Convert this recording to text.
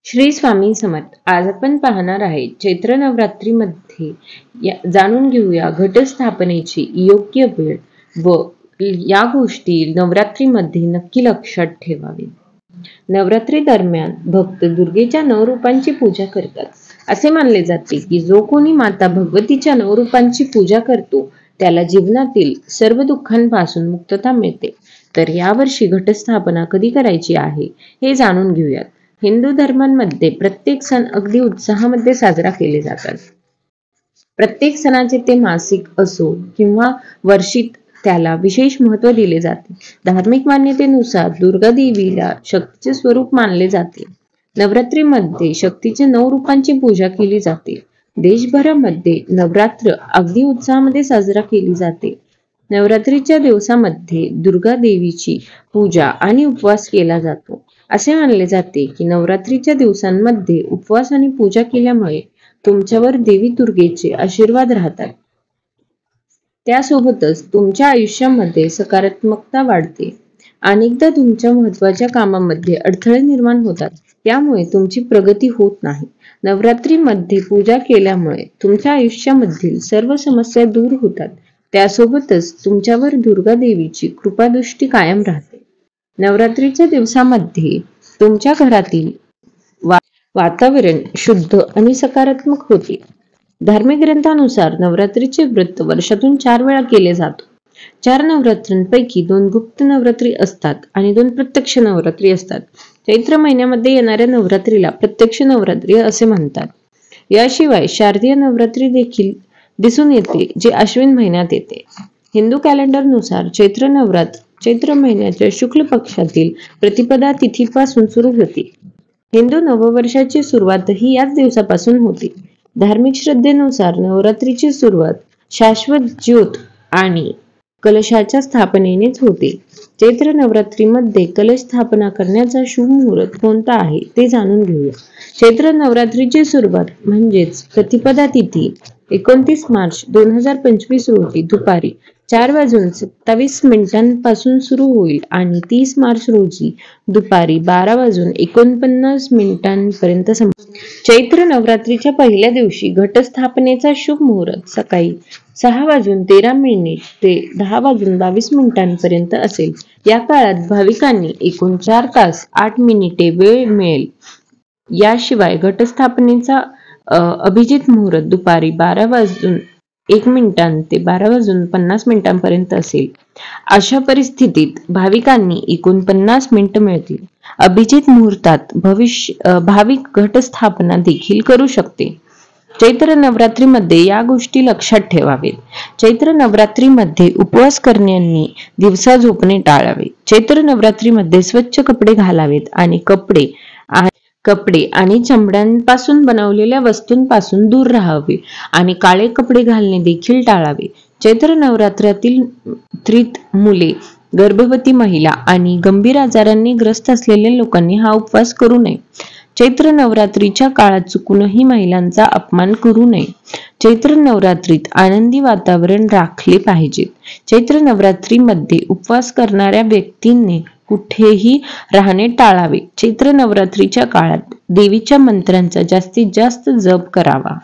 श्री स्वामी समर्थ. आज आपण पाहणार आहे चैत्र नवरात्रीमध्ये जाणून घेऊया घटस्थापनेची योग्य वेळ व या गोष्टी नवरात्रीमध्ये नक्की लक्षात ठेवावी. नवरात्री दरम्यान भक्त दुर्गेच्या 9 रूपांची पूजा करतात. असे मानले जाते की जो कोणी माता भगवतीच्या 9 रूपांची पूजा करतो त्याला जीवनातील सर्व दुःखांपासून मुक्तता मिळते. तर यावर्षी घटस्थापना कधी करायची आहे हे जाणून घेऊयात. हिंदू धर्मांमध्ये प्रत्येक सण अगदी उत्साहामध्ये साजरा केले जातात. प्रत्येक सणाचे ते मासिक असो किंवा वर्षित त्याला विशेष महत्त्व दिले जाते. धार्मिक मान्यतेनुसार दुर्गा देवीला शक्तीचे स्वरूप मानले जाते. नवरात्रीमध्ये शक्तीचे 9 रूपांची पूजा केली जाते. देशभरामध्ये नवरात्र अगदी उत्साहामध्ये साजरा केली जाते. नवरात्रीच्या दिवसामध्ये दुर्गा देवीची पूजा आणि उपवास केला जातो. असे मानले जाते की नवरात्रीच्या दिवसांमध्ये उपवास आणि पूजा केल्यामुळे तुमच्यावर देवी दुर्गेचे आशीर्वाद राहतात. त्यासोबतच तुमच्या आयुष्यामध्ये सकारात्मकता वाढते. अनेकदा तुमच्या महत्त्वाच्या कामामध्ये अडथळे निर्माण होतात, त्यामुळे तुमची प्रगती होत नाही. नवरात्रीमध्ये पूजा केल्यामुळे तुमच्या आयुष्यामधील सर्व समस्या दूर होतात. त्यासोबतच तुमच्यावर दुर्गा देवीची कृपादृष्टी कायम राहते. नवरात्रीच्या दिवसामध्ये तुमच्या घरातील वातावरण शुद्ध आणि सकारात्मक होते. धार्मिक ग्रंथानुसार नवरात्रीचे व्रत वर्षातून 4 वेळा केले जातो. 4 नवरात्रींपैकी 2 गुप्त नवरात्री असतात आणि 2 प्रत्यक्ष नवरात्री असतात. चैत्र महिन्यामध्ये येणाऱ्या नवरात्रीला प्रत्यक्ष नवरात्री असे म्हणतात. याशिवाय शारदीय नवरात्री देखील दिसून येते, जे अश्विन महिन्यात येते. हिंदू कॅलेंडरनुसार चैत्र नवरात्र चैत्र महिन्याच्या शुक्ल पक्षातील प्रतिपदा तिथीपासून सुरू होते. हिंदू नववर्षाची सुरुवातही याच दिवसापासून होते. धार्मिक श्रद्धेनुसार नवरात्रीची सुरुवात शाश्वत ज्योत आणि कलशाच्या स्थापनेनेच होते. चैत्र नवरात्रीमध्ये कलश स्थापना करण्याचा शुभ मुहूर्त कोणता आहे ते जाणून घेऊया. चैत्र नवरात्रीची सुरुवात म्हणजेच प्रतिपदा तिथी 29 मार्च 2025 रोजी दुपारी 4:27 पासून सुरू होईल आणि 30 मार्च रोजी दुपारी 12:49 पर्यंत संपेल. चैत्र नवरात्रीच्या पहिल्या दिवशी घटस्थापनेचा शुभ मुहूर्त सकाळी 6:13 ते 10:22 पर्यंत असेल. या काळात भाविकांनी एकूण 4 तास 8 मिनिटे वेळ मिळेल. याशिवाय घटस्थापनेचा अभिजित मुहूर्त दुपारी 12:01 ते 12:50 पर्यंत असेल. अशा परिस्थितीत भाविकांनी एकूण 50 मिनिटे मिळतील. अभिजित मुहूर्तात भाविक घटस्थापना देखील करू शकते. चैत्र नवरात्रीमध्ये या गोष्टी लक्षात ठेवावेत. चैत्र नवरात्रीमध्ये उपवास करण्यानी दिवसा झोपणे टाळावे. चैत्र नवरात्रीमध्ये स्वच्छ कपडे घालावेत आणि कपडे आणि चमड्यांपासून बनवलेल्या वस्तूंपासून दूर राहावे आणि काळे कपडे घालणे देखील टाळावे. चैत्र नवरात्रातील मुले, गर्भवती महिला आणि गंभीर आजारांनी ग्रस्त असलेल्या लोकांनी हा उपवास करू नये. चैत्र नवरात्रीच्या काळात चुकूनही महिलांचा अपमान करू नये. चैत्र नवरात्रीत आनंदी वातावरण राखले पाहिजे. चैत्र नवरात्रीमध्ये उपवास करणाऱ्या व्यक्तींनी कुठेही राहणे टाळावे. चैत्र नवरात्रीच्या काळात देवीच्या मंत्रांचा जास्तीत जास्त जप करावा.